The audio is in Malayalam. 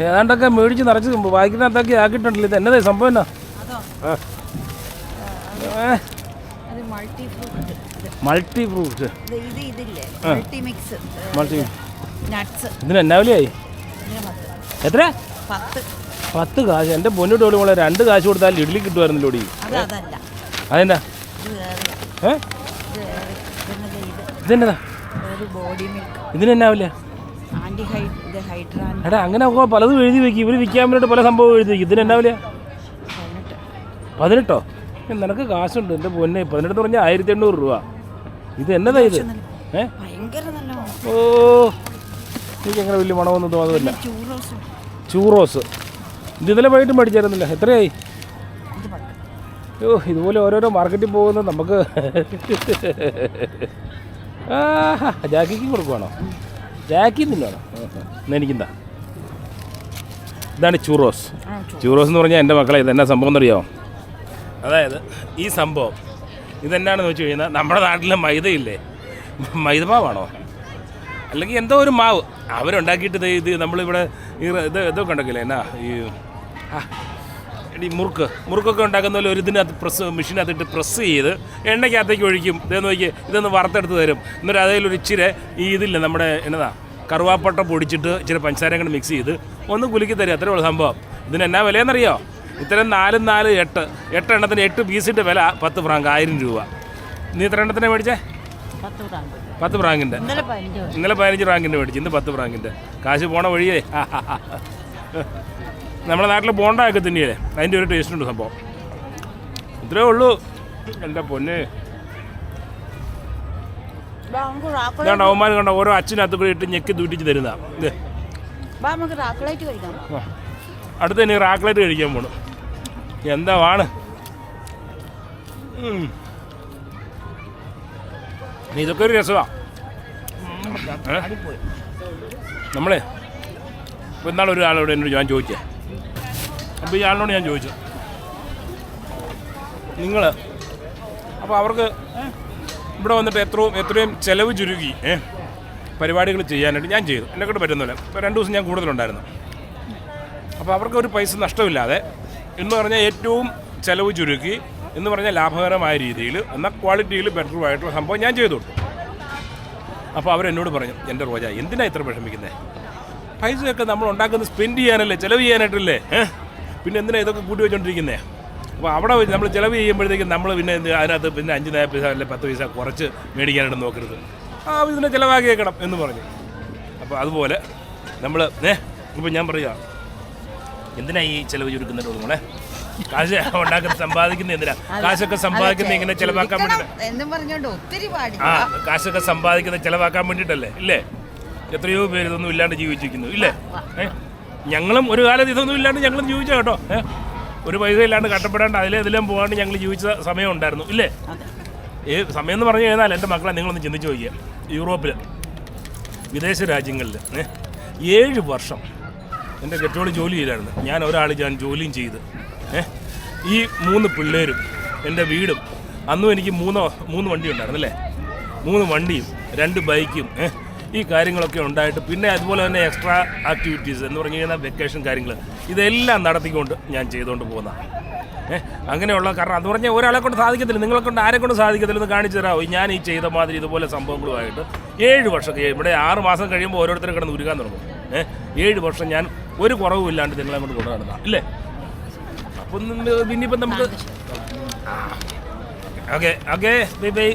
ഏതാണ്ടൊക്കെ മേടിച്ച് നിറച്ച് വായിക്കുന്നതൊക്കെ ആക്കിയിട്ടുണ്ടല്ലോ. ഇത് എന്നതേ സംഭവം എന്നാ? Multi fruit. ഇതിന് എന്നാ വിലയായി? എത്ര? 10 കാശ്. എൻ്റെ പൊന്നിട്ടോളി മോളെ 2 കാശ് കൊടുത്താൽ ഇഡ്ഡലി കിട്ടുമായിരുന്നല്ലോ. അതെന്നാ? ഇതെന്നതാ? ഇതിനെന്നാ വില? എടാ അങ്ങനെ പലതും എഴുതി വെക്കും. ഇവർ വിൽക്കാൻ വേണ്ടിയിട്ട് പല സംഭവം എഴുതി വെക്കും. ഇതിനെന്നാ വില? 18. നിനക്ക് കാശുണ്ട് എൻ്റെ പൊന്നെ. 18 പറഞ്ഞാൽ 1800 രൂപ. ഇത് എന്നതാ ഇത്? ഓ, എനിക്ക് അങ്ങനെ വലിയ മണമൊന്നും തോന്നുന്നില്ല. ചൂറോസ്. ഇത് ഇന്നലെ വൈകിട്ട് മേടിച്ചായിരുന്നില്ല. എത്രയായി? ഇതുപോലെ ഓരോരോ മാർക്കറ്റിൽ പോകുന്നത് നമുക്ക്. ജാക്കിക്കും കൊടുക്കുവാണോ? ജാക്കി തിന്നാണോ? എനിക്കെന്താ? ഇതാണ് ചൂറോസ്. ചൂറോസ് എന്ന് പറഞ്ഞാൽ എൻ്റെ മക്കളെ ഇതെന്നാ സംഭവം എന്നറിയാമോ? അതായത് ഈ സംഭവം ഇതെന്നാണെന്ന് വെച്ച് കഴിഞ്ഞാൽ നമ്മുടെ നാട്ടിലെ മൈദയില്ലേ, മൈദമാവാണോ അല്ലെങ്കിൽ എന്തോ ഒരു മാവ് അവരുണ്ടാക്കിയിട്ട് ഇത് നമ്മളിവിടെ ഇതൊക്കെ ഉണ്ടാക്കില്ലേ എന്നാ ഈ മുറുക്കൊക്കെ ഉണ്ടാക്കുന്ന പോലെ ഒരു ഇതിനകത്ത് മെഷീനകത്തിട്ട് പ്രസ് ചെയ്ത് എണ്ണയ്ക്കകത്തേക്ക് ഒഴിക്കും. ഇതെന്ന് നോക്കി ഇതൊന്ന് വറുത്തെടുത്ത് തരും. എന്നിട്ട് അതിലൊരു ഇച്ചിരി ഈ ഇതില്ല നമ്മുടെ എന്നതാ കറുവാപ്പട്ട പൊടിച്ചിട്ട് ഇച്ചിരി പഞ്ചസാരയും കൂടെ മിക്സ് ചെയ്ത് ഒന്ന് കുലുക്കി തരും. അത്രേ ഉള്ളൂ സംഭവം. ഇതിന് എന്നാ വിലയെന്നറിയോ? ഇത്തരം 4 4 8 എണ്ണത്തിന് 8 പീസിൻ്റെ വില 10 ഫ്രാങ്ക്, 1000 രൂപ. നീ എത്ര എണ്ണത്തിനെ മേടിച്ചേ? 10 ഫ്രാങ്കിൻ്റെ. ഇന്നലെ 15 ഫ്രാങ്കിൻ്റെ മേടിച്ചു, ഇന്ന് 10 ഫ്രാങ്കിൻ്റെ. കാശ് പോണ വഴിയേ. നമ്മുടെ നാട്ടിൽ ബോണ്ടയൊക്കെ തന്നെയല്ലേ, അതിൻ്റെ ഒരു ടേസ്റ്റ് ഉണ്ട് സംഭവം. ഇത്രേ ഉള്ളൂ എൻ്റെ പൊന്നെ. ഇതാണ്ട് അവന്മാർ കണ്ട ഓരോ അച്ഛനകത്ത് കൂടി ഇട്ട് ഞെക്കി തൂട്ടിച്ച് തരുന്ന. അടുത്ത് തന്നെ റാക്ലേറ്റ് കഴിക്കാൻ പോണു. എന്താ വാണ് ഇതൊക്കെ ഒരു രസമാണ്. നമ്മളെ ഇപ്പോൾ ഇന്നാളെ ഒരാളോട് എന്നോട് ഞാൻ ചോദിച്ചേ. അപ്പോൾ ഇയാളിനോട് ഞാൻ ചോദിച്ചു, നിങ്ങൾ അപ്പോൾ അവർക്ക് ഇവിടെ വന്നിട്ട് എത്രയും ചിലവ് ചുരുക്കി പരിപാടികൾ ചെയ്യാനായിട്ട് ഞാൻ ചെയ്തു. എന്നെക്കൊണ്ട് പറ്റുന്നില്ല. ഇപ്പോൾ 2 ദിവസം ഞാൻ കൂടുതലുണ്ടായിരുന്നു. അപ്പോൾ അവർക്ക് ഒരു പൈസ നഷ്ടമില്ലാതെ എന്ന് പറഞ്ഞാൽ ഏറ്റവും ചിലവ് ചുരുക്കി എന്ന് പറഞ്ഞാൽ ലാഭകരമായ രീതിയിൽ എന്നാൽ ക്വാളിറ്റിയിൽ ബെറ്ററുമായിട്ടുള്ള സംഭവം ഞാൻ ചെയ്തു കൊടുത്തു. അപ്പോൾ അവരെന്നോട് പറഞ്ഞു, എൻ്റെ റോജ എന്തിനാണ് ഇത്ര വിഷമിക്കുന്നത്? പൈസയൊക്കെ നമ്മൾ ഉണ്ടാക്കുന്നത് സ്പെൻഡ് ചെയ്യാനല്ലേ, ചിലവ് ചെയ്യാനായിട്ടല്ലേ. പിന്നെ എന്തിനാണ് ഇതൊക്കെ കൂട്ടി വെച്ചുകൊണ്ടിരിക്കുന്നത്? അപ്പോൾ അവിടെ നമ്മൾ ചിലവ് ചെയ്യുമ്പോഴത്തേക്കും നമ്മൾ പിന്നെ അതിനകത്ത് പിന്നെ 5 പൈസ അല്ലെ 10 പൈസ കുറച്ച് മേടിക്കാനായിട്ട് നോക്കരുത്. ഇതിനെ ചിലവാക്കിയേക്കണം എന്ന് പറഞ്ഞു. അപ്പോൾ അതുപോലെ നമ്മൾ ഇപ്പോൾ ഞാൻ പറയുക, എന്തിനാ ഈ ചിലവ് ചുരുക്കുന്നുണ്ട് നമ്മളെ? കാശ് ഉണ്ടാക്കുന്ന സമ്പാദിക്കുന്ന എന്തിനാ? കാശൊക്കെ സമ്പാദിക്കുന്ന ഇങ്ങനെ ചിലവാക്കാൻ വേണ്ടിയിട്ട്. കാശൊക്കെ സമ്പാദിക്കുന്ന ചിലവാക്കാൻ വേണ്ടിയിട്ടല്ലേ? ഇല്ലേ? എത്രയോ പേര് ഇതൊന്നും ഇല്ലാണ്ട് ജീവിച്ചിരിക്കുന്നു ഇല്ലേ? ഞങ്ങളും ഒരു കാലത്ത് ഇതൊന്നും ഇല്ലാണ്ട് ഞങ്ങളും ജീവിച്ച കേട്ടോ. ഒരു പൈസ ഇല്ലാണ്ട് കഷ്ടപ്പെടാണ്ട് ഇതിലും പോകാണ്ട് ഞങ്ങൾ ജീവിച്ച സമയം ഉണ്ടായിരുന്നു ഇല്ലേ? സമയം എന്ന് പറഞ്ഞു കഴിഞ്ഞാൽ എൻ്റെ മക്കളെ നിങ്ങളൊന്ന് ചിന്തിച്ച് നോക്കിയ, യൂറോപ്പിൽ വിദേശ രാജ്യങ്ങളിൽ 7 വർഷം എൻ്റെ കെട്ടോളി ജോലി ചെയ്തായിരുന്നു. ഞാൻ ജോലിയും ചെയ്ത് ഈ 3 പിള്ളേരും എൻ്റെ വീടും അന്നും എനിക്ക് 3 വണ്ടി ഉണ്ടായിരുന്നു അല്ലേ? 3 വണ്ടിയും 2 ബൈക്കും ഈ കാര്യങ്ങളൊക്കെ ഉണ്ടായിട്ട് പിന്നെ അതുപോലെ തന്നെ എക്സ്ട്രാ ആക്ടിവിറ്റീസ് എന്ന് പറഞ്ഞു കഴിഞ്ഞാൽ വെക്കേഷൻ കാര്യങ്ങൾ ഇതെല്ലാം നടത്തിക്കൊണ്ട് ഞാൻ ചെയ്തുകൊണ്ട് പോകുന്നതാണ്. അങ്ങനെയുള്ള കാരണം അത് പറഞ്ഞാൽ ഒരാളെ കൊണ്ട് സാധിക്കത്തില്ല, നിങ്ങളെ കൊണ്ട് ആരെ കൊണ്ട് സാധിക്കത്തില്ലെന്ന് കാണിച്ചു തരാമോ? ഞാൻ ഈ ചെയ്ത മാതിരി ഇതുപോലെ സംഭവങ്ങളുമായിട്ട് 7 വർഷം ഇവിടെ 6 മാസം കഴിയുമ്പോൾ ഓരോരുത്തരും കിടന്ന് ഉരുകാൻ തുടങ്ങും. 7 വർഷം ഞാൻ ഒരു കുറവുമില്ലാണ്ട് നിങ്ങളെ കൊണ്ട് കൊണ്ടു നടന്നതാണ് ഇല്ലേ? അപ്പം പിന്നിപ്പം നമുക്ക് ഓക്കെ ബൈ ബൈ.